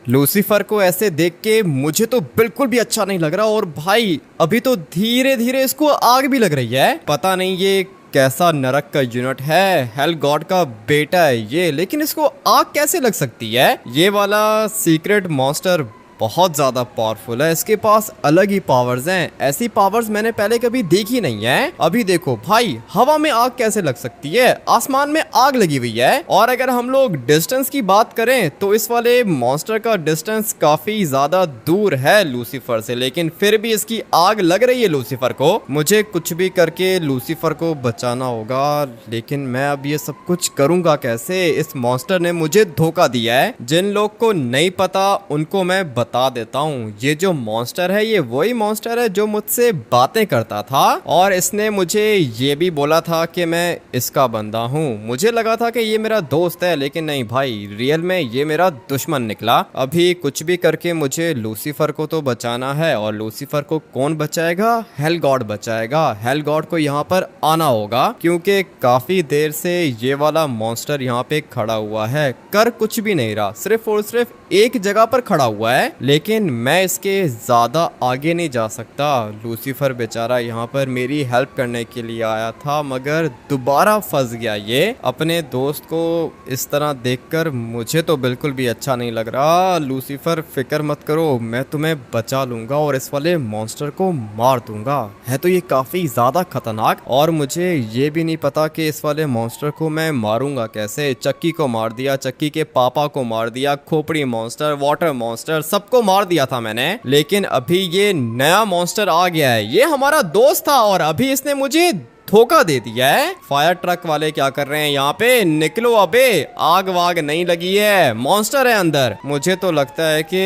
Lucifer को ऐसे देख के मुझे तो बिल्कुल भी अच्छा नहीं लग रहा। और भाई अभी तो धीरे धीरे इसको आग भी लग रही है। पता नहीं ये कैसा नरक का यूनिट है, हेल गॉड का बेटा है ये, लेकिन इसको आग कैसे लग सकती है। ये वाला सीक्रेट मॉन्स्टर बहुत ज़्यादा पावरफुल है, इसके पास अलग ही पावर्स हैं। ऐसी पावर्स मैंने पहले कभी देखी नहीं है। अभी देखो भाई, हवा में आग कैसे लग सकती है, आसमान में आग लगी हुई है। और अगर हम लोग डिस्टेंस की बात करें तो इस वाले मॉन्स्टर का डिस्टेंस काफी ज्यादा दूर है लूसीफर से, लेकिन फिर भी इसकी आग लग रही है लूसीफर को। मुझे कुछ भी करके लूसीफर को बचाना होगा, लेकिन मैं अब ये सब कुछ करूंगा कैसे। इस मॉन्स्टर ने मुझे धोखा दिया है। जिन लोग को नहीं पता उनको मैं बता देता हूँ, ये जो मॉन्स्टर है ये वही मॉन्स्टर है जो मुझसे बातें करता था, और इसने मुझे ये भी बोला था कि मैं इसका बंदा हूँ। मुझे लगा था कि ये मेरा दोस्त है, लेकिन नहीं भाई, रियल में ये मेरा दुश्मन निकला। अभी कुछ भी करके मुझे लूसीफर को तो बचाना है, और लूसीफर को कौन बचाएगा, हेल गॉड बचाएगा। हेल गॉड को यहाँ पर आना होगा, क्योंकि काफी देर से ये वाला मॉन्स्टर यहाँ पे खड़ा हुआ है, कर कुछ भी नहीं रहा, सिर्फ और सिर्फ एक जगह पर खड़ा हुआ है। लेकिन मैं इसके ज्यादा आगे नहीं जा सकता। लूसीफर बेचारा यहाँ पर मेरी हेल्प करने के लिए आया था, मगर दोबारा फंस गया। ये अपने दोस्त को इस तरह देखकर मुझे तो बिल्कुल भी अच्छा नहीं लग रहा। लूसीफर फिक्र मत करो, मैं तुम्हें बचा लूंगा और इस वाले मॉन्स्टर को मार दूंगा। है तो ये काफी ज्यादा खतरनाक, और मुझे ये भी नहीं पता कि इस वाले मॉन्स्टर को मैं मारूंगा कैसे। चक्की को मार दिया, चक्की के पापा को मार दिया, खोपड़ी मॉन्स्टर, वाटर मॉन्स्टर, सबको मार दिया था मैंने। लेकिन अभी ये नया मॉन्स्टर आ गया है। ये हमारा दोस्त था और अभी इसने मुझे धोखा दे दिया है। फायर ट्रक वाले क्या कर रहे हैं यहाँ पे, निकलो अबे, आग वाग नहीं लगी है, मॉन्स्टर है अंदर। मुझे तो लगता है कि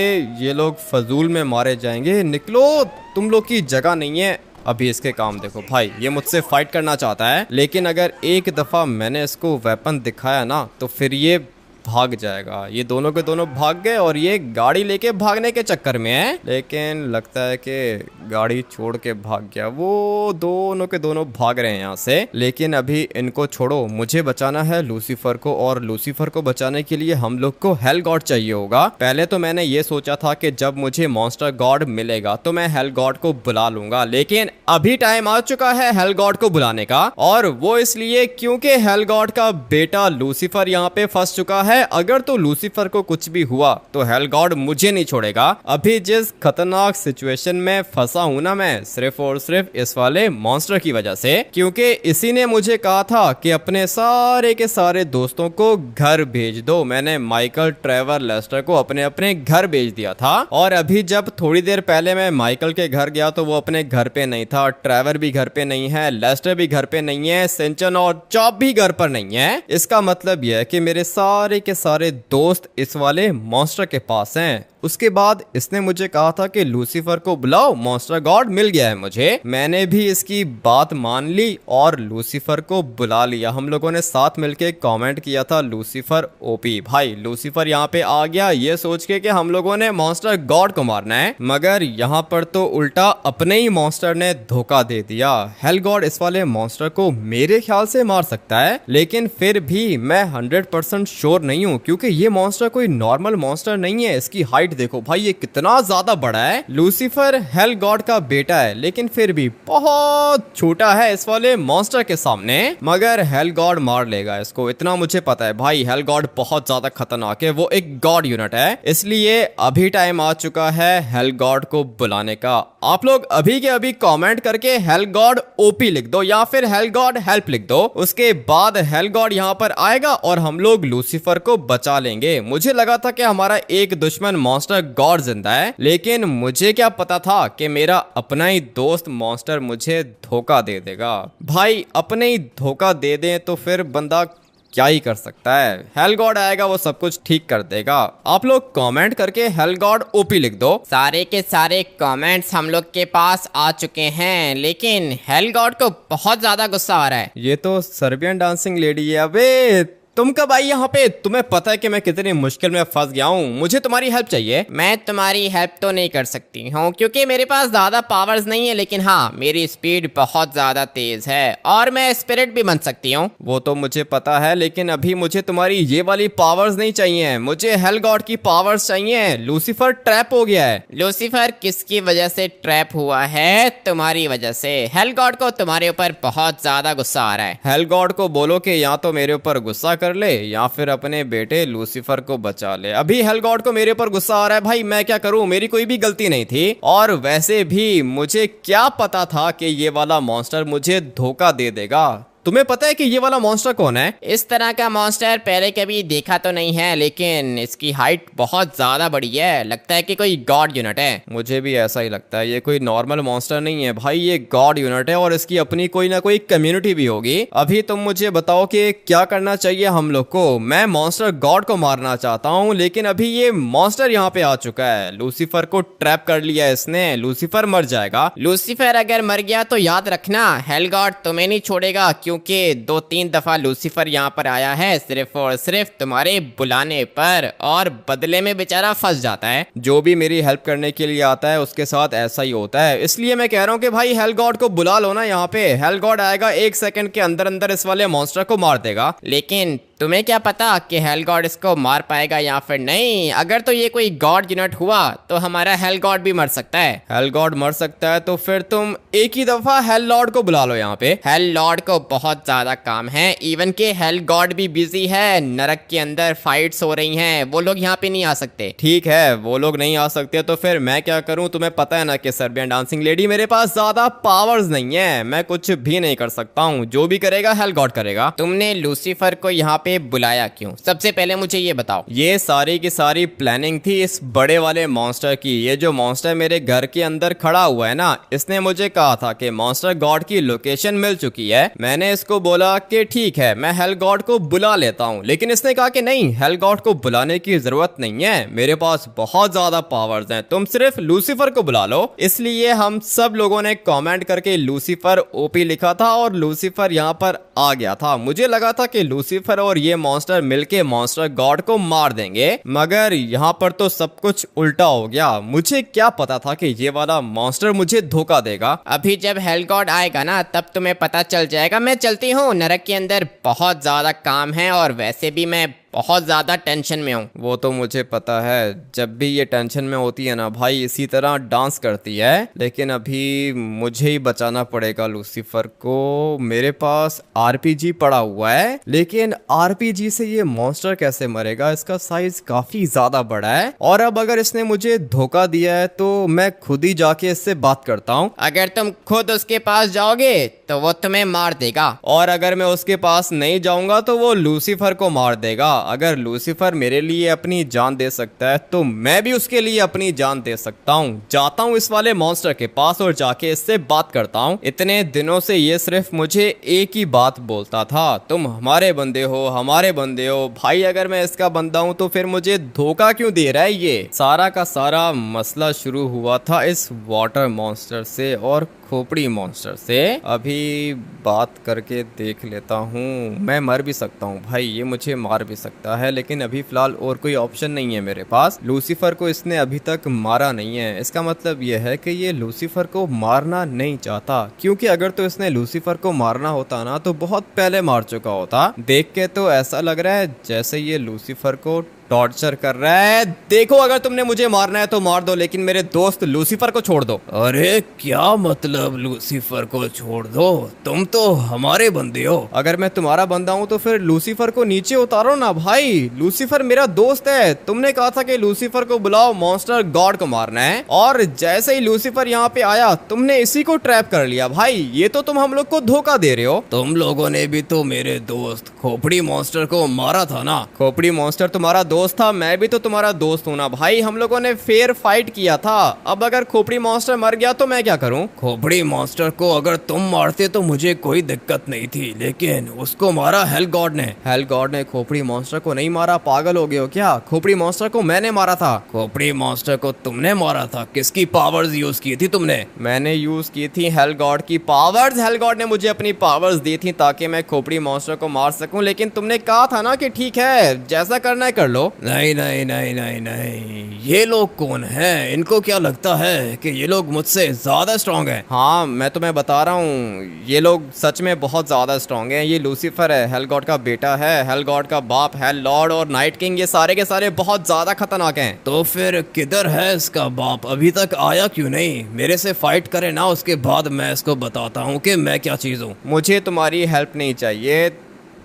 ये लोग फजूल में मारे जाएंगे। निकलो, तुम लोग की जगह नहीं है। अभी इसके काम देखो भाई, ये मुझसे फाइट करना चाहता है, लेकिन अगर एक दफा मैंने इसको वेपन दिखाया ना तो फिर ये भाग जाएगा। ये दोनों के दोनों भाग गए, और ये गाड़ी लेके भागने के चक्कर में है, लेकिन लगता है कि गाड़ी छोड़ के भाग गया। वो दोनों के दोनों भाग रहे हैं यहाँ से। लेकिन अभी इनको छोड़ो, मुझे बचाना है लूसीफर को, और लूसीफर को बचाने के लिए हम लोग को हेल गॉड चाहिए होगा। पहले तो मैंने ये सोचा था कि जब मुझे मॉन्स्टर गॉड मिलेगा तो मैं हेल गॉड को बुला लूंगा, लेकिन अभी टाइम आ चुका है हेल गॉड को बुलाने का। और वो इसलिए क्योंकि हेल गॉड का बेटा लूसीफर यहाँ पे फंस चुका है। अगर तो लूसीफर को कुछ भी हुआ तो हेल गॉड मुझे नहीं छोड़ेगा। अभी जिस खतरनाक सिचुएशन में फंसा हूं ना मैं, सिर्फ और सिर्फ इस वाले मॉन्स्टर की वजह से, क्योंकि इसी ने मुझे कहा था कि अपने सारे के सारे दोस्तों को घर भेज दो। मैंने माइकल, ट्रेवर, लेस्टर को अपने अपने घर भेज दिया था, और अभी जब थोड़ी देर पहले मैं माइकल के घर गया तो वो अपने घर पे नहीं था, ट्रेवर भी घर पे नहीं है, लेस्टर भी घर पे नहीं है, सिंचन और चॉप भी घर पर नहीं है। इसका मतलब यह है कि मेरे सारे के सारे दोस्त इस वाले मॉन्स्टर के पास हैं। उसके बाद इसने मुझे कहा था कि लूसीफर को बुलाओ, मॉन्स्टर गॉड मिल गया है मुझे। मैंने भी इसकी बात मान ली और लूसीफर को बुला लिया। हम लोगों ने साथ मिलके कमेंट किया था लूसीफर ओपी। भाई लूसीफर यहाँ पे आ गया ये सोच के कि हम लोगों ने मॉन्स्टर गॉड को मारना है, मगर यहाँ पर तो उल्टा अपने ही मॉन्स्टर ने धोखा दे दिया। हेल गॉड इस वाले मॉन्स्टर को मेरे ख्याल से मार सकता है, लेकिन फिर भी मैं 100% श्योर नहीं हूँ, क्योंकि ये मॉन्स्टर कोई नॉर्मल मॉन्स्टर नहीं है। इसकी हाइट देखो भाई, ये कितना ज्यादा बड़ा है। लूसीफर हेल गॉड का बेटा है, लेकिन फिर भी बहुत छोटा है इस वाले मॉन्स्टर के सामने। मगर हेल गॉड मार लेगा इसको, इतना मुझे पता है भाई। हेल गॉड बहुत ज्यादा खतरनाक है, वो एक गॉड यूनिट है, इसलिए अभी टाइम आ चुका है हेल गॉड को बुलाने का। आप लोग अभी के अभी कमेंट करके हेल गॉड ओपी लिख दो या फिर हेल गॉड हेल्प लिख दो। उसके बाद हेल गॉड यहाँ पर आएगा और हम लोग लूसीफर को बचा लेंगे। मुझे लगा था कि हमारा एक दुश्मन मॉन्स्टर गॉड जिंदा है, लेकिन मुझे क्या पता था कि मेरा अपना ही दोस्त मॉन्स्टर मुझे धोखा दे देगा। भाई अपने ही धोखा दे दे तो फिर बंदा क्या ही कर सकता है। हेल गॉड आएगा, वो सब कुछ ठीक कर देगा। आप लोग कमेंट करके हेल गॉड ओपी लिख दो। सारे के सारे कमेंट्स हम लोग के पास आ चुके हैं, लेकिन हेल गॉड को बहुत ज्यादा गुस्सा आ रहा है। ये तो सर्बियन डांसिंग लेडी है। अबे तुम कब आई यहाँ पे? तुम्हें पता है कि मैं कितनी मुश्किल में फंस गया हूँ, मुझे तुम्हारी हेल्प चाहिए। मैं तुम्हारी हेल्प तो नहीं कर सकती हूँ क्योंकि मेरे पास ज़्यादा पावर्स नहीं है, लेकिन हाँ मेरी स्पीड बहुत ज़्यादा तेज़ है और मैं स्पिरिट भी बन सकती हूँ। वो तो मुझे पता है, लेकिन अभी मुझे तुम्हारी ये वाली पावर्स नहीं चाहिए, मुझे हेल गॉड की पावर्स चाहिए। लूसीफर ट्रैप हो गया है। लूसीफर किसकी वजह से ट्रैप हुआ है? तुम्हारी वजह से। हेल गॉड को तुम्हारे ऊपर बहुत ज़्यादा गुस्सा आ रहा है। हेल गॉड को बोलो कि या तो मेरे ऊपर गुस्सा कर ले या फिर अपने बेटे लूसीफर को बचा ले। अभी हेल गॉड को मेरे ऊपर गुस्सा आ रहा है। भाई मैं क्या करूं, मेरी कोई भी गलती नहीं थी, और वैसे भी मुझे क्या पता था कि ये वाला मॉन्स्टर मुझे धोखा दे देगा। तुम्हें पता है कि ये वाला मॉन्स्टर कौन है? इस तरह का मॉन्स्टर पहले कभी देखा तो नहीं है, लेकिन इसकी हाइट बहुत ज्यादा बड़ी है। लगता है कि कोई गॉड यूनिट है। मुझे भी ऐसा ही लगता है, ये कोई नॉर्मल मॉन्स्टर नहीं है भाई, ये गॉड यूनिट है और इसकी अपनी कोई ना कोई कम्युनिटी भी होगी। अभी तुम मुझे बताओ कि क्या करना चाहिए हम लोग को। मैं मॉन्स्टर गॉड को मारना चाहता हूँ, लेकिन अभी ये मॉन्स्टर यहाँ पे आ चुका है। लूसीफर को ट्रैप कर लिया इसने, लूसीफर मर जाएगा। लूसीफर अगर मर गया तो याद रखना हेल गॉड तुम्हें नहीं छोड़ेगा, क्योंकि 2-3 दफा लूसीफर यहाँ पर आया है सिर्फ और सिर्फ तुम्हारे बुलाने पर, और बदले में बेचारा फंस जाता है। जो भी मेरी हेल्प करने के लिए आता है उसके साथ ऐसा ही होता है, इसलिए मैं कह रहा हूँ कि भाई हेल गॉड को बुला लो ना यहाँ पे। हेल गॉड आएगा, 1 सेकंड के अंदर अंदर इस वाले मॉन्स्टर को मार देगा। लेकिन तुम्हें क्या पता कि हेल गॉड इसको मार पाएगा या फिर नहीं। अगर तो ये कोई गॉड यूनिट हुआ तो हमारा हेल गॉड भी मर सकता है। हेल गॉड मर सकता है तो फिर तुम एक ही दफा हेल लॉर्ड को बुला लो यहाँ पे। हेल लॉर्ड को बहुत ज्यादा काम है, इवन के हेल गॉड भी बिजी है। नरक के अंदर फाइट्स हो रही हैं, वो लोग यहाँ पे नहीं आ सकते। ठीक है, वो लोग नहीं आ सकते तो फिर मैं क्या करूँ? तुम्हें पता है ना कि सर्बियन डांसिंग लेडी, मेरे पास ज्यादा पावर्स नहीं है, मैं कुछ भी नहीं कर सकता हूँ। जो भी करेगा हेल गॉड करेगा। तुमने लूसीफर को यहाँ पे बुलाया क्यों? सबसे पहले मुझे ये बताओ। ये सारी की सारी प्लानिंग थी इस बड़े वाले मॉन्स्टर की। ये जो मॉन्स्टर मेरे घर के अंदर खड़ा हुआ है ना, इसने मुझे कहा था कि मॉन्स्टर गॉड की लोकेशन मिल चुकी है। मैंने इसको बोला कि ठीक है मैं हेल गॉड को बुला लेता हूँ, लेकिन इसने कहा कि नहीं, हेल गॉड को बुलाने की जरूरत नहीं है, मेरे पास बहुत ज्यादा पावर्स हैं, तुम सिर्फ लूसीफर को बुला लो। इसलिए हम सब लोगों ने कमेंट करके लूसीफर ओपी लिखा था और लूसीफर यहाँ पर आ गया था। मुझे लगा था कि लूसीफर और ये मॉन्स्टर मिलके मॉन्स्टर गॉड को मार देंगे, मगर यहाँ पर तो सब कुछ उल्टा हो गया। मुझे क्या पता था कि ये वाला मॉन्स्टर मुझे धोखा देगा। अभी जब हेल गॉड आएगा ना तब तुम्हें पता चल जाएगा। मैं चलती हूँ, नरक के अंदर बहुत ज्यादा काम है और वैसे भी मैं बहुत ज्यादा टेंशन में हूँ। वो तो मुझे पता है, जब भी ये टेंशन में होती है ना भाई इसी तरह डांस करती है। लेकिन अभी मुझे ही बचाना पड़ेगा लूसीफर को। मेरे पास आरपीजी पड़ा हुआ है, लेकिन आरपीजी से ये मॉन्स्टर कैसे मरेगा? इसका साइज काफी ज्यादा बड़ा है, और अब अगर इसने मुझे धोखा दिया है तो मैं खुद ही जाके इससे बात करता हूँ। अगर तुम खुद उसके पास जाओगे तो वो तुम्हें मार देगा, और अगर मैं उसके पास नहीं जाऊंगा तो वो लूसीफर को मार देगा। अगर लूसीफर मेरे लिए अपनी जान दे सकता है तो मैं भी उसके लिए अपनी जान दे सकता हूँ। जाता हूँ इस वाले मॉन्स्टर के पास और जाके इससे बात करता हूँ। इतने दिनों से ये सिर्फ मुझे एक ही बात बोलता था, तुम हमारे बंदे हो, हमारे बंदे हो। भाई अगर मैं इसका बंदा हूँ तो फिर मुझे धोखा क्यों दे रहा है? ये सारा का सारा मसला शुरू हुआ था इस वाटर मॉन्स्टर से और खोपड़ी मॉन्स्टर से। अभी बात करके देख लेता हूँ, मैं मर भी सकता हूँ भाई, ये मुझे मार भी सकता है, लेकिन अभी फिलहाल और कोई ऑप्शन नहीं है मेरे पास। लूसीफर को इसने अभी तक मारा नहीं है, इसका मतलब यह है कि ये लूसीफर को मारना नहीं चाहता, क्योंकि अगर तो इसने लूसीफर को मारना होता ना तो बहुत पहले मार चुका होता। देख के तो ऐसा लग रहा है जैसे ये लूसीफर को टॉर्चर कर रहा है। देखो अगर तुमने मुझे मारना है तो मार दो, लेकिन मेरे दोस्त लूसीफर को छोड़ दो। अरे क्या मतलब लूसीफर को छोड़ दो? तुम तो हमारे बंदे हो। अगर मैं तुम्हारा बंदा हूँ तो फिर लूसीफर को नीचे उतारो ना भाई। लूसीफर मेरा दोस्त है, तुमने कहा था कि लूसीफर को बुलाओ, मॉन्स्टर गॉड को मारना है, और जैसे ही लूसीफर यहाँ पे आया तुमने इसी को ट्रैप कर लिया। भाई ये तो तुम हम लोग को धोखा दे रहे हो। तुम लोगों ने भी तो मेरे दोस्त खोपड़ी मॉन्स्टर को मारा था ना। खोपड़ी मॉन्स्टर तुम्हारा दोस्त दोस्त था, मैं भी तो तुम्हारा दोस्त हूँ ना भाई। हम लोगों ने फेयर फाइट किया था। अब अगर खोपड़ी मॉन्स्टर मर गया तो मैं क्या करूँ? खोपड़ी मॉन्स्टर को अगर तुम मारते तो मुझे कोई दिक्कत नहीं थी, लेकिन उसको मारा हेल गॉड ने। हेल गॉड ने खोपड़ी मॉन्स्टर को नहीं मारा? पागल हो गए हो क्या? खोपड़ी मॉन्स्टर को मैंने मारा था। खोपड़ी मॉन्स्टर को तुमने मारा था? किसकी पावर्स यूज की थी तुमने? मैंने यूज की थी हेल गॉड की पावर्स। हेल गॉड ने मुझे अपनी पावर्स दी थी ताकि मैं खोपड़ी मॉन्स्टर को मार सकूं, लेकिन तुमने कहा था ना कि ठीक है जैसा करना है कर लो। नहीं नहीं नहीं नहीं नहीं, ये लोग कौन हैं? इनको क्या लगता है कि ये लोग मुझसे ज्यादा स्ट्रांग हैं? हाँ मैं तुम्हें बता रहा हूँ, ये लोग सच में बहुत ज्यादा स्ट्रांग हैं। ये लूसीफर है, हेल गॉड का बेटा है, हेल गॉड का बाप है, लॉर्ड और नाइट किंग, ये सारे के सारे बहुत ज्यादा खतरनाक हैं। तो फिर किधर है इसका बाप? अभी तक आया क्यों नहीं? मेरे से फाइट करे ना, उसके बाद मैं इसको बताता हूँ कि मैं क्या चीज हूँ। मुझे तुम्हारी हेल्प नहीं चाहिए,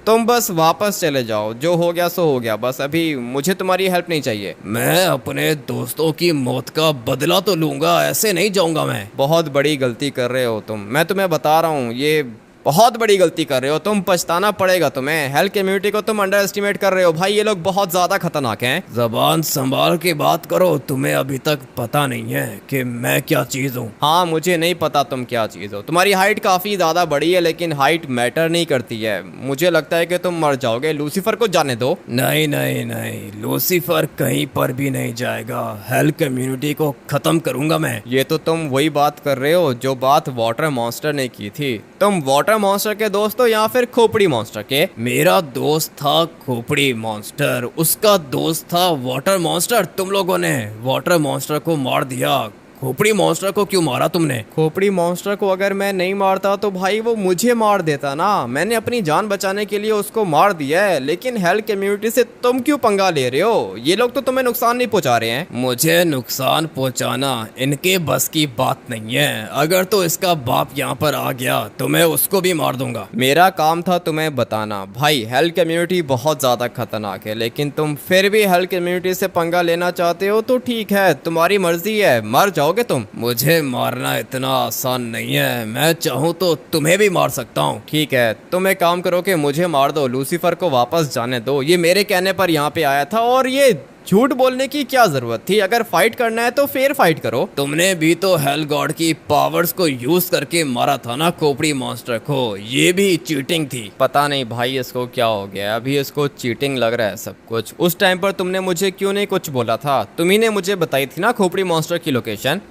तुम बस वापस चले जाओ। जो हो गया सो हो गया, बस अभी मुझे तुम्हारी हेल्प नहीं चाहिए। मैं अपने दोस्तों की मौत का बदला तो लूंगा, ऐसे नहीं जाऊंगा मैं। बहुत बड़ी गलती कर रहे हो तुम, मैं तुम्हें बता रहा हूँ, ये बहुत बड़ी गलती कर रहे हो तुम। पछताना पड़ेगा तुम्हें। हेल कम्युनिटी को तुम अंडर एस्टिमेट कर रहे हो भाई। ये लोग बहुत ज्यादा खतरनाक हैं। जबान संभाल के बात करो, तुम्हें अभी तक पता नहीं है कि मैं क्या चीज हूँ। हाँ मुझे नहीं पता तुम क्या चीज हो। तुम्हारी हाइट काफी ज्यादा बड़ी है, लेकिन हाइट मैटर नहीं करती है। मुझे लगता है कि तुम मर जाओगे। लूसीफर को जाने दो। नहीं नहीं नहीं, लूसीफर कहीं पर भी नहीं जाएगा। हेल कम्युनिटी को खत्म करूंगा मैं। ये तो तुम वही बात कर रहे हो जो बात वाटर मॉन्स्टर ने की थी। तुम वाटर मॉन्स्टर के दोस्त हो या फिर खोपड़ी मॉन्स्टर के? मेरा दोस्त था खोपड़ी मॉन्स्टर, उसका दोस्त था वाटर मॉन्स्टर। तुम लोगों ने वाटर मॉन्स्टर को मार दिया, खोपड़ी मॉन्स्टर को क्यों मारा तुमने? खोपड़ी मॉन्स्टर को अगर मैं नहीं मारता तो भाई वो मुझे मार देता ना। मैंने अपनी जान बचाने के लिए उसको मार दिया है, लेकिन हेल कम्युनिटी से तुम क्यों पंगा ले रहे हो? ये लोग तो तुम्हें नुकसान नहीं पहुंचा रहे हैं। मुझे नुकसान पहुंचाना इनके बस की बात नहीं है। अगर तो इसका बाप यहाँ पर आ गया तो मैं उसको भी मार दूंगा। मेरा काम था तुम्हें बताना भाई, हेल कम्युनिटी बहुत ज्यादा खतरनाक है, लेकिन तुम फिर भी हेल कम्युनिटी से पंगा लेना चाहते हो तो ठीक है, तुम्हारी मर्जी है। मर जाओगे तुम। मुझे मारना इतना आसान नहीं है। मैं चाहूँ तो तुम्हें भी मार सकता हूँ। ठीक है, तुम एक काम करो कि मुझे मार दो, लूसीफर को वापस जाने दो। ये मेरे कहने पर यहाँ पे आया था और ये झूठ बोलने की क्या जरूरत थी? अगर फाइट करना है तो फेयर फाइट करो। तुमने भी तो हेल गॉड की पावर्स को यूज करके मारा था ना खोपड़ी मॉन्स्टर को। ये भी चीटिंग थी। पता नहीं भाई इसको क्या हो गया, अभी इसको चीटिंग लग रहा है सब कुछ। उस टाइम पर तुमने मुझे क्यों नहीं कुछ बोला था? तुम्ही ने मुझे बताई थी ना खोपड़ी मॉन्स्टर की लोकेशन।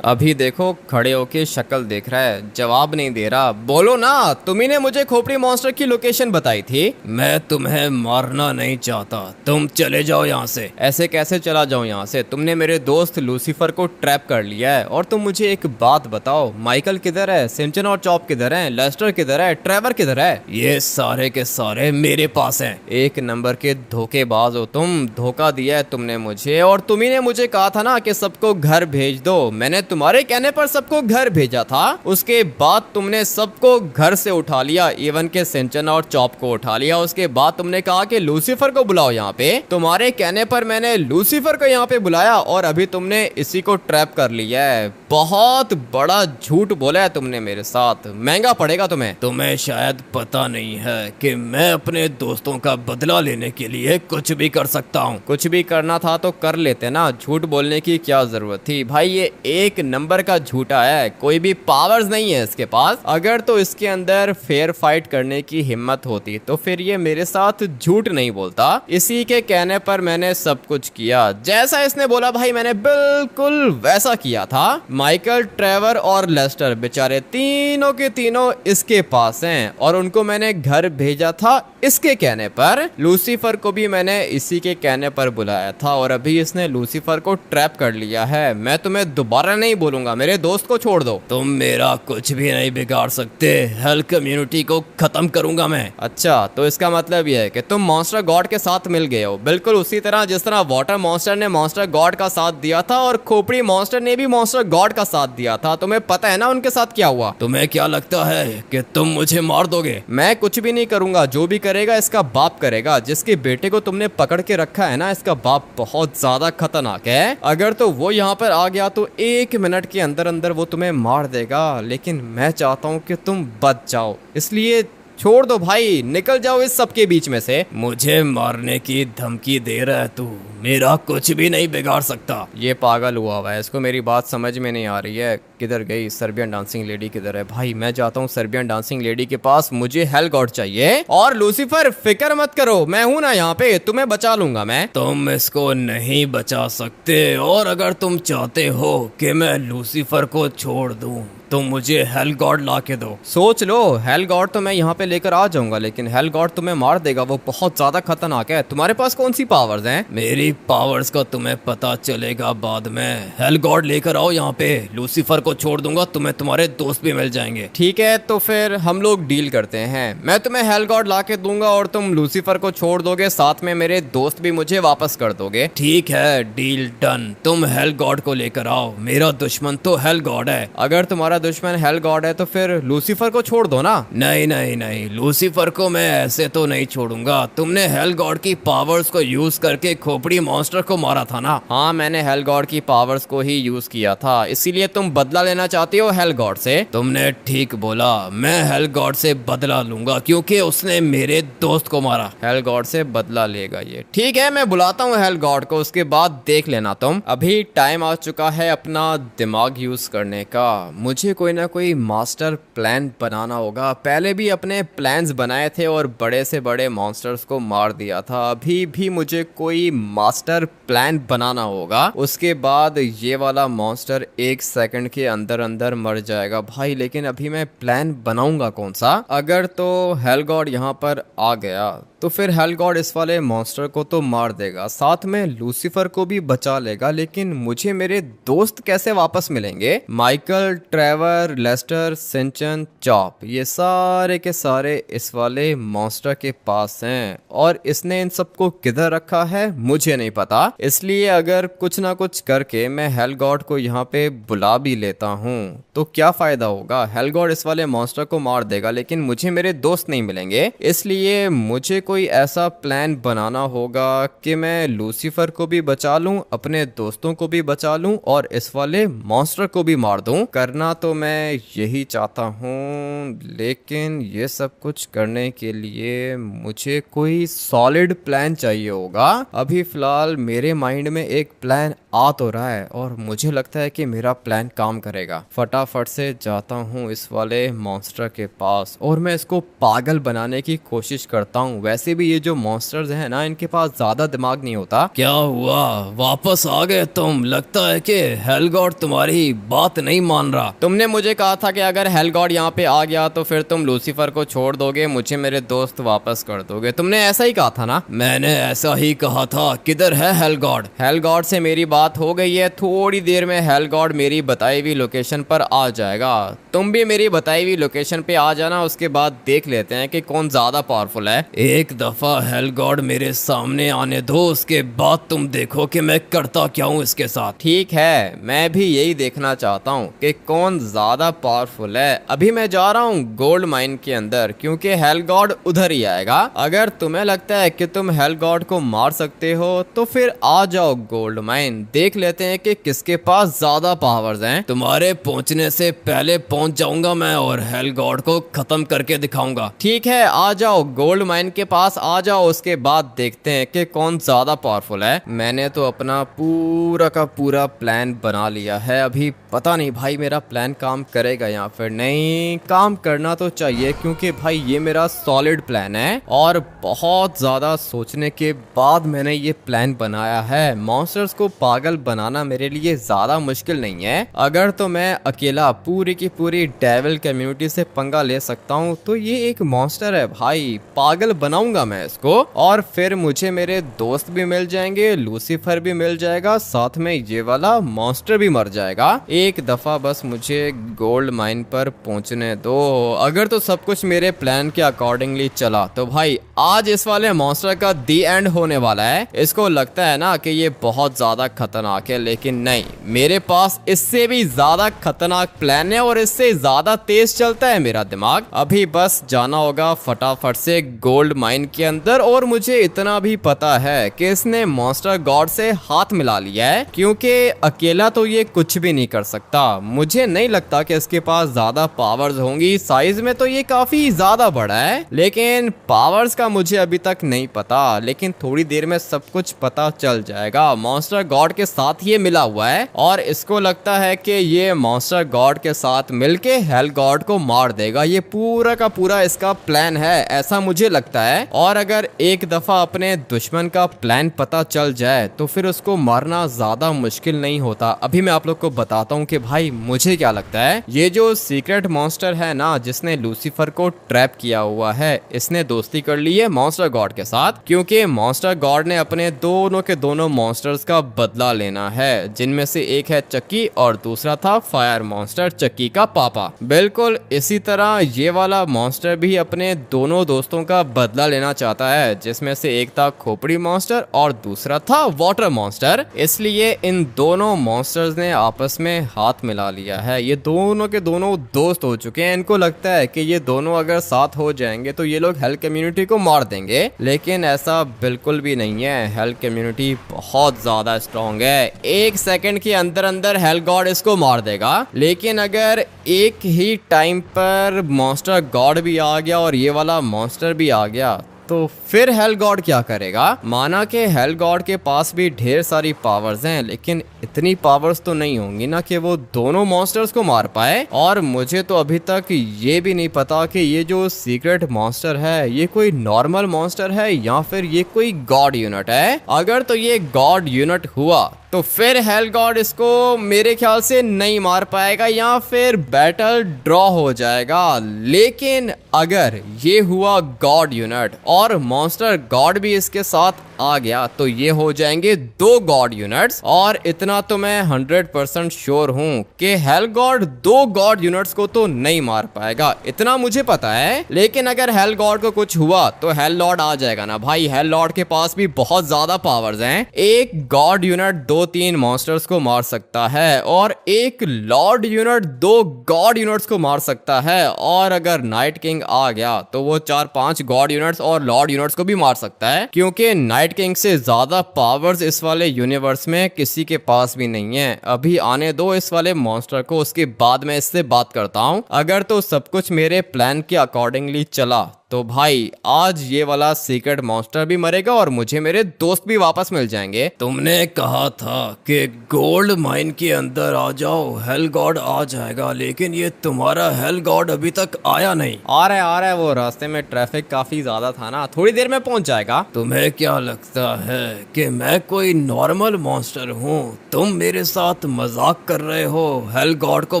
अभी देखो खड़े होके शक्ल देख रहा है, जवाब नहीं दे रहा। बोलो ना, तुम्ही ने मुझे खोपड़ी मॉन्स्टर की लोकेशन बताई थी। मैं तुम्हें मारना नहीं चाहता, तुम चले जाओ यहाँ से। ऐसे कैसे चला जाऊँ यहाँ से? तुमने मेरे दोस्त लूसीफर को ट्रैप कर लिया है। और तुम मुझे एक बात बताओ, माइकल किधर है? सिम्पसन और चॉप किधर है? लेस्टर किधर है? ट्रेवर किधर है? ये सारे के सारे मेरे पास हैं। एक नंबर के धोखेबाज हो तुम। धोखा दिया है तुमने मुझे। और तुम्ही ने मुझे कहा था ना कि सबको घर भेज दो। मैंने तुम्हारे कहने पर सबको घर भेजा था। उसके बाद तुमने सबको घर से उठा लिया, इवन के सिम्पसन और चॉप को उठा लिया। उसके बाद तुमने कहा कि लूसीफर को बुलाओ यहाँ पे। तुम्हारे कहने पर मैंने लूसीफर को यहाँ पे बुलाया और अभी तुमने इसी को ट्रैप कर लिया है। बहुत बड़ा झूठ बोला है तुमने मेरे साथ, महंगा पड़ेगा तुम्हें। तुम्हें शायद पता नहीं है कि मैं अपने दोस्तों का बदला लेने के लिए कुछ भी कर सकता हूँ। कुछ भी करना था तो कर लेते ना, झूठ बोलने की क्या जरूरत थी? भाई ये एक नंबर का झूठा है, कोई भी पावर्स नहीं है इसके पास। अगर तो इसके अंदर फेयर फाइट करने की हिम्मत होती तो फिर ये मेरे साथ झूठ नहीं बोलता। इसी के कहने पर मैंने सब कुछ किया, जैसा इसने बोला भाई मैंने बिल्कुल वैसा किया था। माइकल, ट्रेवर और लेस्टर बेचारे तीनों के तीनों इसके पास हैं और उनको मैंने घर भेजा था इसके कहने पर। लूसीफर को भी मैंने इसी के कहने पर बुलाया था और अभी इसने लूसीफर को ट्रैप कर लिया है। मैं तुम्हें दोबारा नहीं बोलूंगा, मेरे दोस्त को छोड़ दो। तुम मेरा कुछ भी नहीं बिगाड़ सकते। हेल कम्युनिटी को खत्म करूंगा मैं। अच्छा, तो इसका मतलब यह है कि तुम मॉन्स्टर गॉड के साथ मिल गए हो, बिल्कुल उसी तरह जिस तरह वाटर मॉन्स्टर ने मॉन्स्टर गॉड का साथ दिया था और खोपड़ी मॉन्स्टर ने भी मॉन्स्टर गॉड का साथ दिया था। तुम्हें पता है ना उनके साथ क्या हुआ? तुम्हें क्या लगता है कि तुम मुझे मार दोगे? मैं कुछ भी नहीं करूंगा, जो भी करेगा इसका बाप करेगा। जिसके बेटे को तुमने पकड़ के रखा है ना, इसका बाप बहुत ज्यादा खतरनाक है। अगर तो वो यहाँ पर आ गया तो 1 मिनट के अंदर अंदर वो तुम्हें मार देगा, लेकिन मैं चाहता हूँ कि तुम बच जाओ, इसलिए छोड़ दो भाई, निकल जाओ इस सब के बीच में से। मुझे मारने की धमकी दे रहा है तू, मेरा कुछ भी नहीं बिगाड़ सकता। ये पागल हुआ है, इसको मेरी बात समझ में नहीं आ रही है। किधर गई सर्बियन डांसिंग लेडी, किधर है भाई? मैं जाता हूँ सर्बियन डांसिंग लेडी के पास, मुझे हेल गॉड चाहिए। और लूसीफर फिक्र मत करो, मैं हूँ ना यहाँ पे, तुम्हें बचा लूंगा मैं। तुम इसको नहीं बचा सकते, और अगर तुम चाहते हो कि मैं लूसीफर को छोड़ दूं तो मुझे हेल गॉड ला के दो। सोच लो, हेल गॉड तो मैं यहाँ पे लेकर आ जाऊंगा, लेकिन हेल गॉड तुम्हें मार देगा, वो बहुत ज्यादा खतरनाक है। तुम्हारे पास कौन सी पावर्स हैं? मेरी पावर्स का तुम्हें पता चलेगा बाद में। हेल गॉड लेकर आओ यहाँ पे, लूसीफर को छोड़ दूंगा, तुम्हें तुम्हारे दोस्त भी मिल जाएंगे। ठीक है, तो फिर हम लोग डील करते हैं। मैं तुम्हें हेल गॉड ला के दूंगा और तुम लूसीफर को छोड़ दोगे, साथ में मेरे दोस्त भी मुझे वापस कर दोगे। ठीक है, डील डन। तुम हेल गॉड को लेकर आओ, मेरा दुश्मन तो हेल गॉड है। अगर तुम्हारा दुश्मन हेल गॉड है तो फिर लूसीफर को छोड़ दो ना। नहीं नहीं नहीं, लूसीफर को मैं ऐसे तो नहीं छोड़ूंगा। तुमने हेल गॉड की पावर्स को यूज करके खोपड़ी मॉन्स्टर को मारा था ना? हाँ, मैंने हेल गॉड की पावर्स को ही यूज किया था, इसीलिए तुम बदला लेना चाहती हो हेल गॉड से। तुमने ठीक बोला, मैं हेल गॉड से बदला लूंगा क्योंकि उसने मेरे दोस्त को मारा। हेल गॉड से बदला लेगा ये? ठीक है, मैं बुलाता हूँ हेल गॉड को, उसके बाद देख लेना तुम। अभी टाइम आ चुका है अपना दिमाग यूज करने का। मुझे कोई ना कोई मास्टर प्लान बनाना होगा। पहले भी अपने प्लान्स बनाए थे और बड़े से बड़े मॉन्स्टर्स को मार दिया था। अभी भी मुझे कोई मास्टर प्लान बनाना होगा। उसके बाद ये वाला मॉन्स्टर 1 सेकंड के अंदर अंदर मर जाएगा भाई। लेकिन अभी मैं प्लान बनाऊंगा कौन सा? अगर तो हेल गॉड यहाँ पर आ गया तो फिर हेल गॉड इस वाले मॉन्स्टर को तो मार देगा, साथ में लूसीफर को भी बचा लेगा। लेकिन मुझे मेरे दोस्त कैसे वापस मिलेंगे? माइकल, ट्रेवर, लेस्टर, सिंचन, चॉप, ये सारे के सारे इस वाले मॉन्स्टर के पास हैं और इसने इन सबको किधर रखा है मुझे नहीं पता। इसलिए अगर कुछ ना कुछ करके मैं हेल गॉड को यहाँ पे बुला भी लेता हूँ तो क्या फायदा होगा? हेल गॉड इस वाले मॉन्स्टर को मार देगा लेकिन मुझे मेरे दोस्त नहीं मिलेंगे। इसलिए मुझे कोई ऐसा प्लान बनाना होगा कि मैं लूसीफर को भी बचा लूं, अपने दोस्तों को भी बचा लूं और इस वाले मॉन्स्टर को भी मार दूं। करना तो मैं यही चाहता हूं, लेकिन ये सब कुछ करने के लिए मुझे कोई सॉलिड प्लान चाहिए होगा। अभी फिलहाल मेरे माइंड में एक प्लान आ तो रहा है और मुझे लगता है कि मेरा प्लान काम करेगा। फटाफट से जाता हूँ इस वाले मॉन्स्टर के पास और मैं इसको पागल बनाने की कोशिश करता हूँ। वैसे भी ये जो मॉन्स्टर्स हैं ना, इनके पास ज्यादा दिमाग नहीं होता। क्या हुआ, वापस आ गए तुम? लगता है कि हेल गॉड तुम्हारी बात नहीं मान रहा। तुमने मुझे कहा था कि अगर हेल गॉड यहाँ पे आ गया तो फिर तुम लूसीफर को छोड़ दोगे, मुझे मेरे दोस्त वापस कर दोगे। तुमने ऐसा ही कहा था ना? मैंने ऐसा ही कहा था। किधर है हेल गॉड? हेल गॉड से मेरी बात हो गई है, थोड़ी देर में हेल गॉड मेरी बताई हुई लोकेशन पर आ जाएगा। तुम भी मेरी बताई हुई लोकेशन पे आ जाना, उसके बाद देख लेते हैं कि कौन ज्यादा पावरफुल है। एक दफा हेल गॉड मेरे सामने आने दो, उसके बाद तुम देखो कि मैं करता क्या हूँ इसके साथ। ठीक है, मैं भी यही देखना चाहता हूँ कि कौन ज्यादा पावरफुल है। अभी मैं जा रहा हूँ गोल्ड माइन के अंदर क्योंकि हेल गॉड उधर ही आएगा। अगर तुम्हें लगता है कि तुम हेल गॉड को मार सकते हो तो फिर आ जाओ गोल्ड माइन, देख लेते हैं कि किसके पास ज्यादा पावर्स हैं। तुम्हारे पहुंचने से पहले पहुंच जाऊंगा मैं और हेल गॉड को खत्म करके दिखाऊंगा। ठीक है, आ जाओ गोल्ड माइन के पास आ जाओ, उसके बाद देखते हैं कि कौन ज्यादा पावरफुल है। मैंने तो अपना पूरा का पूरा प्लान बना लिया है। अभी पता नहीं भाई मेरा प्लान काम करेगा या फिर नहीं। काम करना तो चाहिए क्योंकि भाई ये मेरा सॉलिड प्लान है और बहुत ज्यादा सोचने के बाद मैंने ये प्लान बनाया है। मॉन्स्टर्स को पागल बनाना मेरे लिए ज्यादा मुश्किल नहीं है। अगर तो मैं अकेला पूरी की पूरी डेविल कम्युनिटी से पंगा ले सकता हूँ तो ये एक मॉन्स्टर है भाई, पागल बनाऊंगा मैं इसको और फिर मुझे मेरे दोस्त भी मिल जाएंगे, लूसीफर भी मिल जाएगा, साथ में ये वाला मॉन्स्टर भी मर जाएगा। एक दफा बस मुझे गोल्ड माइन पर पहुंचने दो। अगर तो सब कुछ मेरे प्लान के अकॉर्डिंगली चला तो भाई आज इस वाले मॉन्स्टर का दी एंड होने वाला है। इसको लगता है ना कि ये बहुत ज्यादा खतरनाक है, लेकिन नहीं, मेरे पास इससे भी ज्यादा खतरनाक प्लान है और इससे ज्यादा तेज चलता है मेरा दिमाग। अभी बस जाना होगा फटाफट से गोल्ड माइन के अंदर, और मुझे इतना भी पता है कि इसने मॉन्स्टर गॉड से हाथ मिला लिया है, क्योंकि अकेला तो ये कुछ भी नहीं कर सकता। मुझे नहीं लगता कि इसके पास ज्यादा पावर्स होंगी। साइज में तो ये काफी ज्यादा बड़ा है, लेकिन पावर्स का मुझे अभी तक नहीं पता। लेकिन थोड़ी देर में सब कुछ पता चल जाएगा। मॉन्स्टर गॉड के साथ ये मिला हुआ है और इसको लगता है कि ये मॉन्स्टर गॉड के साथ मिलके हेल गॉड को मार देगा। ये पूरा का पूरा इसका प्लान है, ऐसा मुझे लगता है। और अगर एक दफा अपने दुश्मन का प्लान पता चल जाए तो फिर उसको मारना ज्यादा मुश्किल नहीं होता। अभी मैं आप लोग को बताता हूँ कि भाई मुझे क्या लगता है। ये जो सीक्रेट मॉन्स्टर है ना, जिसने लूसीफर को ट्रैप किया हुआ है, इसने दोस्ती कर ली है मॉन्स्टर गॉड के साथ, क्योंकि मॉन्स्टर गॉड ने अपने दोनों के दोनों मॉन्स्टर्स का बदला लेना है, जिनमें से एक है चक्की और दूसरा था फायर मॉन्स्टर, चक्की का पापा। बिल्कुल इसी तरह ये वाला मॉन्स्टर भी अपने दोनों दोस्तों का बदला लेना चाहता है, जिसमें से एक था खोपड़ी मॉन्स्टर और दूसरा था वाटर मॉन्स्टर। इसलिए इन दोनों मॉन्स्टर्स ने आपस में हाथ मिला लिया है। ये दोनों के दोनों दोस्त हो चुके हैं। इनको लगता है कि ये दोनों अगर साथ हो जाएंगे तो ये लोग हेल कम्युनिटी को मार देंगे, लेकिन ऐसा बिल्कुल भी नहीं है। हेल कम्युनिटी बहुत ज्यादा स्ट्रॉन्ग है। एक सेकंड के अंदर अंदर हेल गॉड इसको मार देगा। लेकिन अगर एक ही टाइम पर मॉन्स्टर गॉड भी आ गया और ये वाला मॉन्स्टर भी आ गया तो फिर हेल गॉड क्या करेगा। माना कि हेल गॉड के पास भी ढेर सारी पावर्स हैं, लेकिन इतनी पावर्स तो नहीं होंगी ना कि वो दोनों मॉन्स्टर्स को मार पाए। और मुझे तो अभी तक ये भी नहीं पता कि ये जो सीक्रेट मॉन्स्टर है ये कोई नॉर्मल मॉन्स्टर है या फिर ये कोई गॉड यूनिट है। अगर तो ये गॉड यूनिट हुआ तो फिर हेल गॉड इसको मेरे ख्याल से नहीं मार पाएगा या फिर बैटल ड्रॉ हो जाएगा। लेकिन अगर ये हुआ गॉड यूनिट और मॉन्स्टर गॉड भी इसके साथ आ गया तो ये हो जाएंगे दो गॉड यूनिट्स। और इतना तो मैं 100% श्योर हूँ कि हेल गॉड दो गॉड यूनिट्स को तो नहीं मार पाएगा, इतना मुझे पता है। लेकिन अगर हेल गॉड को कुछ हुआ तो हेल लॉर्ड आ जाएगा ना भाई। हेल लॉर्ड के पास भी बहुत ज्यादा पावर्स हैं। एक गॉड यूनिट 2-3 मॉन्स्टर्स को मार सकता है और एक लॉर्ड यूनिट 2 गॉड यूनिट्स को मार सकता है। और अगर नाइट किंग आ गया तो वो 4-5 गॉड यूनिट्स और लॉर्ड यूनिट्स को भी मार सकता है, क्योंकि नाइट किंग से ज्यादा पावर्स इस वाले यूनिवर्स में किसी के पास भी नहीं है। अभी आने दो इस वाले मॉन्स्टर को, उसके बाद मैं इससे बात करता हूँ। अगर तो सब कुछ मेरे प्लान के अकॉर्डिंगली चला तो भाई आज ये वाला सीक्रेट मॉन्स्टर भी मरेगा और मुझे मेरे दोस्त भी वापस मिल जाएंगे। तुमने कहा था कि गोल्ड माइन के अंदर आ जाओ, हेल गॉड आ जाएगा, लेकिन ये तुम्हारा हेल गॉड अभी तक आया नहीं। आ रहा है, वो रास्ते में ट्रैफिक काफी ज्यादा था ना, थोड़ी देर में पहुंच जाएगा। तुम्हें क्या लगता है कि मैं कोई नॉर्मल मॉन्स्टर हूँ? तुम मेरे साथ मजाक कर रहे हो? हेल गॉड को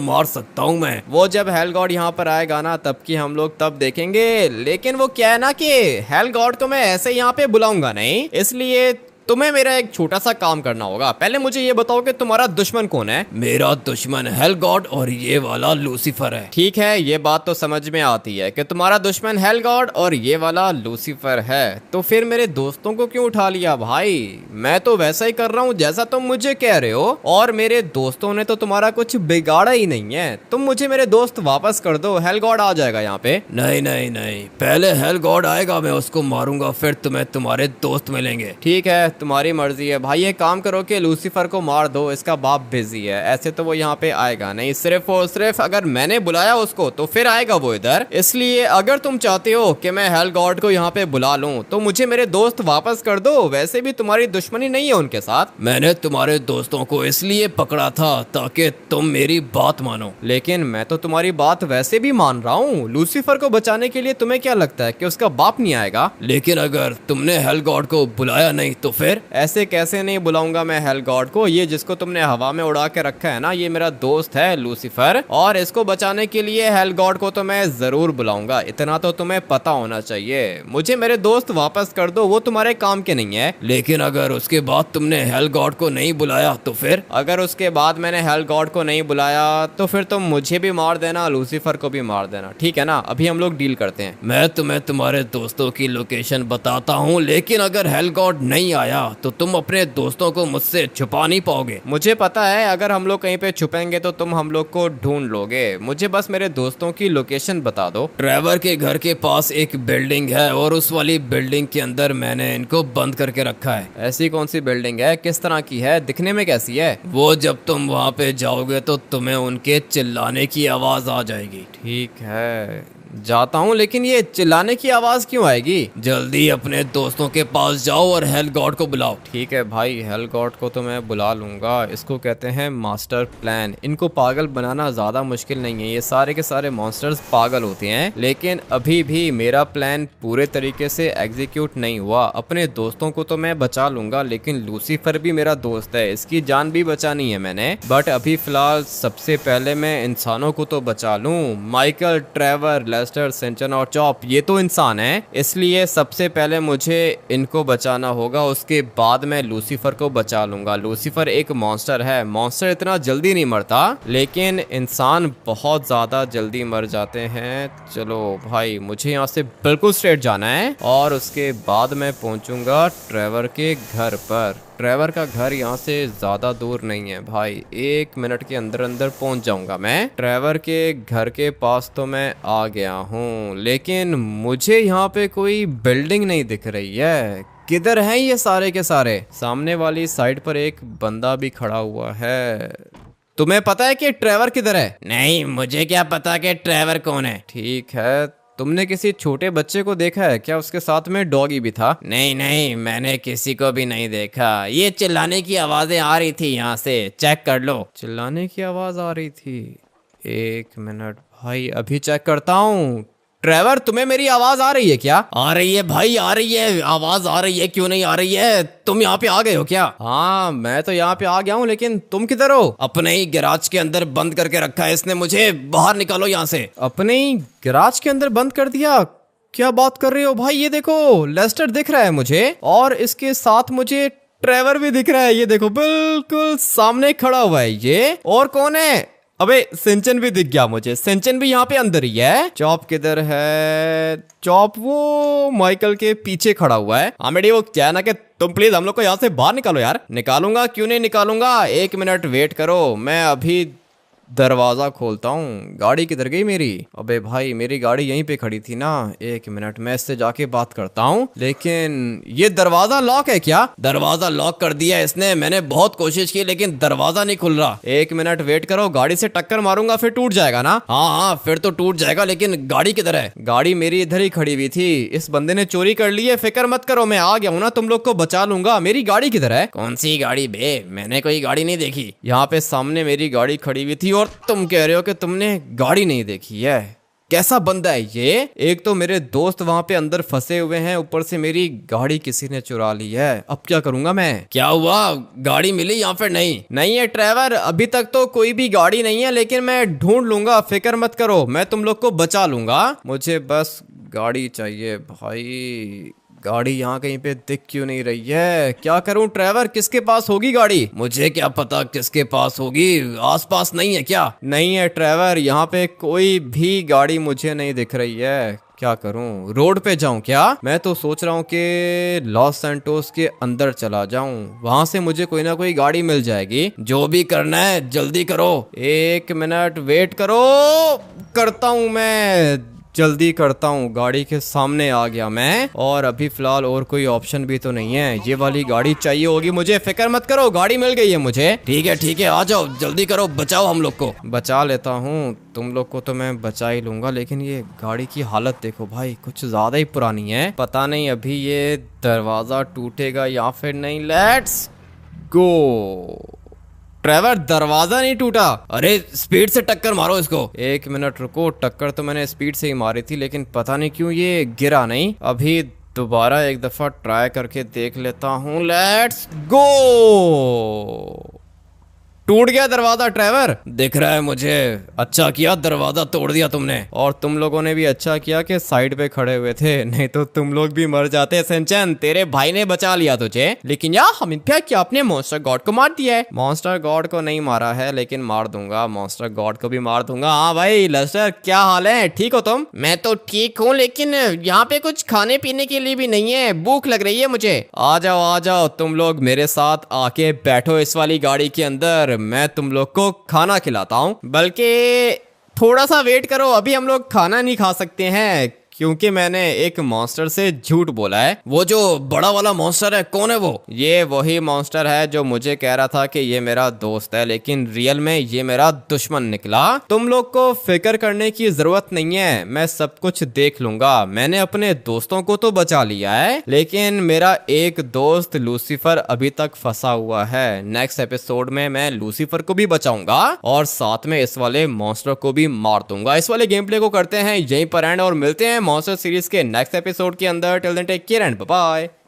मार सकता हूँ मैं। वो जब हेल गॉड यहाँ पर आएगा ना तब की हम लोग तब देखेंगे। लेकिन वो क्या है ना कि हेल गॉड को मैं ऐसे यहाँ पे बुलाऊंगा नहीं, इसलिए तुम्हें मेरा एक छोटा सा काम करना होगा। पहले मुझे ये बताओ कि तुम्हारा दुश्मन कौन है। मेरा दुश्मन हेल गॉड और ये वाला लूसीफर है। ठीक है, ये बात तो समझ में आती है कि तुम्हारा दुश्मन हेल गॉड और ये वाला लूसीफर है, तो फिर मेरे दोस्तों को क्यों उठा लिया भाई? मैं तो वैसा ही कर रहा हूँ जैसा तुम मुझे कह रहे हो, और मेरे दोस्तों ने तो तुम्हारा कुछ बिगाड़ा ही नहीं है। तुम मुझे मेरे दोस्त वापस कर दो, हेल गॉड आ जाएगा यहाँ पे। नहीं नहीं नहीं, पहले हेल गॉड आएगा, मैं उसको मारूंगा, फिर तुम्हें तुम्हारे दोस्त मिलेंगे। ठीक है, तुम्हारी मर्जी है भाई। ये काम करो कि लूसीफर को मार दो, इसका बाप बिजी है, ऐसे तो वो यहाँ पे आएगा नहीं। सिर्फ और सिर्फ अगर मैंने बुलाया उसको तो फिर आएगा वो इधर। इसलिए अगर तुम चाहते हो कि मैं हेल गॉड को यहाँ पे बुला लूं तो मुझे मेरे दोस्त वापस कर दो। वैसे भी तुम्हारी दुश्मनी नहीं है उनके साथ। मैंने तुम्हारे दोस्तों को इसलिए पकड़ा था ताकि तुम मेरी बात मानो। लेकिन मैं तो तुम्हारी बात वैसे भी मान रहा हूँ। लूसीफर को बचाने के लिए तुम्हें क्या लगता है कि उसका बाप नहीं आएगा? लेकिन अगर तुमने हेल गॉड को बुलाया नहीं तो फिर? ऐसे कैसे नहीं बुलाऊंगा मैं हेल गॉड को? ये जिसको तुमने हवा में उड़ा के रखा है ना, ये मेरा दोस्त है लूसीफर, और इसको बचाने के लिए हेल गॉड को तो मैं जरूर बुलाऊंगा। इतना तो तुम्हें पता होना चाहिए। मुझे मेरे दोस्त वापस कर दो, वो तुम्हारे काम के नहीं है। लेकिन अगर उसके बाद तुमने हेल गॉड को नहीं बुलाया तो फिर? अगर उसके बाद मैंने हेल गॉड को नहीं बुलाया तो फिर तुम मुझे भी मार देना, लूसीफर को भी मार देना, ठीक है ना? अभी हम लोग डील करते हैं। मैं तुम्हें तुम्हारे दोस्तों की लोकेशन बताता हूँ, लेकिन अगर हेल गॉड नहीं आया आया तो तुम अपने दोस्तों को मुझसे छुपा नहीं पाओगे। मुझे पता है अगर हम लोग कहीं पे छुपेंगे तो तुम हम लोग को ढूंढ लोगे। मुझे बस मेरे दोस्तों की लोकेशन बता दो। ट्रेवर के घर के पास एक बिल्डिंग है और उस वाली बिल्डिंग के अंदर मैंने इनको बंद करके रखा है। ऐसी कौन सी बिल्डिंग है, किस तरह की है, दिखने में कैसी है? वो जब तुम वहाँ पे जाओगे तो तुम्हें उनके चिल्लाने की आवाज आ जाएगी। ठीक है, जाता हूँ, लेकिन ये चिल्लाने की आवाज क्यों आएगी? जल्दी अपने दोस्तों के पास जाओ और हेल गॉड को बुलाओ। ठीक है भाई, हेल गॉड को तो मैं बुला लूंगा। इसको कहते हैं मास्टर प्लान। इनको पागल बनाना ज्यादा मुश्किल नहीं है, ये सारे के सारे मॉन्स्टर्स पागल होते हैं। लेकिन अभी भी मेरा प्लान पूरे तरीके से एग्जीक्यूट नहीं हुआ। अपने दोस्तों को तो मैं बचा लूंगा, लेकिन लूसीफर भी मेरा दोस्त है, इसकी जान भी बचानी है मैंने। बट अभी फिलहाल सबसे पहले मैं इंसानों को तो बचा लूं। माइकल, ट्रेवर, लेस्टर, सिंचन और चॉप, ये तो इंसान है, इसलिए सबसे पहले मुझे इनको बचाना होगा। उसके बाद मैं लूसीफर को बचा लूंगा। लूसीफर एक मॉन्स्टर है, मॉन्स्टर इतना जल्दी नहीं मरता, लेकिन इंसान बहुत ज्यादा जल्दी मर जाते हैं। चलो भाई, मुझे यहाँ से बिल्कुल स्ट्रेट जाना है और उसके बाद मैं पहुंचूंगा ट्रेवर के घर पर। ट्रेवर का घर यहाँ से ज्यादा दूर नहीं है भाई, 1 मिनट के अंदर अंदर पहुंच जाऊंगा मैं। ट्रेवर के घर के पास तो मैं आ गया हूँ, लेकिन मुझे यहाँ पे कोई बिल्डिंग नहीं दिख रही है। किधर हैं ये सारे के सारे? सामने वाली साइड पर एक बंदा भी खड़ा हुआ है। तुम्हें पता है कि ट्रेवर किधर है? नहीं, मुझे क्या पता कि ट्रेवर कौन है। ठीक है, तुमने किसी छोटे बच्चे को देखा है क्या? उसके साथ में डॉगी भी था। नहीं नहीं, मैंने किसी को भी नहीं देखा। ये चिल्लाने की आवाजें आ रही थी यहाँ से, चेक कर लो। चिल्लाने की आवाज आ रही थी? 1 मिनट भाई, अभी चेक करता हूँ। ट्रेवर, तुम्हें मेरी आवाज आ रही है क्या? आ रही है भाई, आ रही है, आवाज आ रही है, क्यों नहीं आ रही है? तुम यहाँ पे आ गए हो क्या? हाँ, मैं तो यहाँ पे आ गया हूँ, लेकिन तुम किधर हो? अपने ही गैराज के अंदर बंद करके रखा है इसने मुझे, बाहर निकालो यहाँ से। अपने ही गैराज के अंदर बंद कर दिया? क्या बात कर रहे हो भाई? ये देखो, लेस्टर दिख रहा है मुझे और इसके साथ मुझे ट्रेवर भी दिख रहा है। ये देखो, बिल्कुल सामने खड़ा हुआ है ये। और कौन है? अबे, सिंचन भी दिख गया मुझे, सिंचन भी यहाँ पे अंदर ही है। चॉप किधर है? चॉप वो माइकल के पीछे खड़ा हुआ है। हाँ मेडी, वो क्या है ना कि तुम प्लीज हम लोग को यहाँ से बाहर निकालो यार। निकालूंगा, क्यों नहीं निकालूंगा, 1 मिनट वेट करो, मैं अभी दरवाजा खोलता हूँ। गाड़ी किधर गई मेरी? अबे भाई, मेरी गाड़ी यहीं पे खड़ी थी ना। 1 मिनट, मैं इससे जाके बात करता हूँ। लेकिन ये दरवाजा लॉक है क्या? दरवाजा लॉक कर दिया इसने, मैंने बहुत कोशिश की लेकिन दरवाजा नहीं खुल रहा। 1 मिनट वेट करो, गाड़ी से टक्कर मारूंगा फिर टूट जाएगा ना। हाँ हाँ, फिर तो टूट जाएगा, लेकिन गाड़ी किधर है? गाड़ी मेरी इधर ही खड़ी हुई थी, इस बंदे ने चोरी कर ली है। फिक्र मत करो, मैं आ गया हूँ ना, तुम लोग को बचा लूंगा। मेरी गाड़ी किधर है? कौन सी गाड़ी बे? मैंने कोई गाड़ी नहीं देखी। यहाँ पे सामने मेरी गाड़ी खड़ी हुई थी और तुम कह रहे हो कि तुमने गाड़ी नहीं देखी है। कैसा बंदा है ये? एक तो मेरे दोस्त वहां पे अंदर फंसे हुए हैं, ऊपर से मेरी गाड़ी किसी ने चुरा ली है। अब क्या करूंगा मैं? क्या हुआ, गाड़ी मिली या फिर नहीं? नहीं है ट्रेवर, अभी तक तो कोई भी गाड़ी नहीं है, लेकिन मैं ढूंढ लूंगा, फिक्र मत करो, मैं तुम लोग को बचा लूंगा। मुझे बस गाड़ी चाहिए भाई। गाड़ी यहाँ कहीं पे दिख क्यों नहीं रही है? क्या करूं ट्रेवर, किसके पास होगी गाड़ी? मुझे क्या पता किसके पास होगी, आसपास नहीं है क्या? नहीं है ट्रेवर, यहाँ पे कोई भी गाड़ी मुझे नहीं दिख रही है। क्या करूं, रोड पे जाऊं क्या? मैं तो सोच रहा हूँ कि लॉस सैंटोस के अंदर चला जाऊं, वहां से मुझे कोई ना कोई गाड़ी मिल जाएगी। जो भी करना है जल्दी करो। 1 मिनट वेट करो, करता हूं मैं, जल्दी करता हूँ। गाड़ी के सामने आ गया मैं, और अभी फिलहाल और कोई ऑप्शन भी तो नहीं है। ये वाली गाड़ी चाहिए होगी मुझे, फिक्र मत करो, गाड़ी मिल गई है मुझे। ठीक है, आ जाओ, जल्दी करो, बचाओ हम लोग को। बचा लेता हूँ, तुम लोग को तो मैं बचा ही लूंगा, लेकिन ये गाड़ी की हालत देखो भाई, कुछ ज्यादा ही पुरानी है। पता नहीं अभी ये दरवाजा टूटेगा या फिर नहीं। Let's go. ट्रेवर, दरवाजा नहीं टूटा। अरे स्पीड से टक्कर मारो इसको। 1 मिनट रुको, टक्कर तो मैंने स्पीड से ही मारी थी, लेकिन पता नहीं क्यों ये गिरा नहीं। अभी दोबारा एक दफा ट्राई करके देख लेता हूँ। Let's go. टूट गया दरवाजा ट्रेवर। दिख रहा है मुझे। अच्छा किया दरवाजा तोड़ दिया तुमने। और तुम लोगों ने भी अच्छा किया कि साइड पे खड़े हुए थे, नहीं तो तुम लोग भी मर जाते। सिंचन तेरे भाई ने बचा लिया तुझे। लेकिन यार हम क्या कि आपने मॉन्स्टर गॉड को मार दिया है। मॉन्स्टर गॉड को नहीं मारा है, लेकिन मार दूंगा। मॉन्स्टर गॉड को भी मार दूंगा। हाँ भाई लेस्टर क्या हाल है, ठीक हो तुम? मैं तो ठीक हूँ, लेकिन यहाँ पे कुछ खाने पीने के लिए भी नहीं है, भूख लग रही है मुझे। आ जाओ तुम लोग मेरे साथ आके बैठो इस वाली गाड़ी के अंदर, मैं तुम लोग को खाना खिलाता हूँ। बल्कि थोड़ा सा वेट करो, अभी हम लोग खाना नहीं खा सकते हैं क्योंकि मैंने एक मॉन्स्टर से झूठ बोला है। वो जो बड़ा वाला मॉन्स्टर है, कौन है वो? ये वही मॉन्स्टर है जो मुझे कह रहा था कि ये मेरा दोस्त है, लेकिन रियल में ये मेरा दुश्मन निकला। तुम लोग को फिक्र करने की जरूरत नहीं है, मैं सब कुछ देख लूंगा। मैंने अपने दोस्तों को तो बचा लिया है, लेकिन मेरा एक दोस्त लूसीफर अभी तक फंसा हुआ है। नेक्स्ट एपिसोड में मैं लूसीफर को भी बचाऊंगा और साथ में इस वाले मॉन्स्टर को भी मार दूंगा। इस वाले गेम प्ले को करते हैं यहीं पर एंड और मिलते हैं मॉन्स्टर सीरीज के नेक्स्ट एपिसोड के अंदर। Till then take care and bye bye.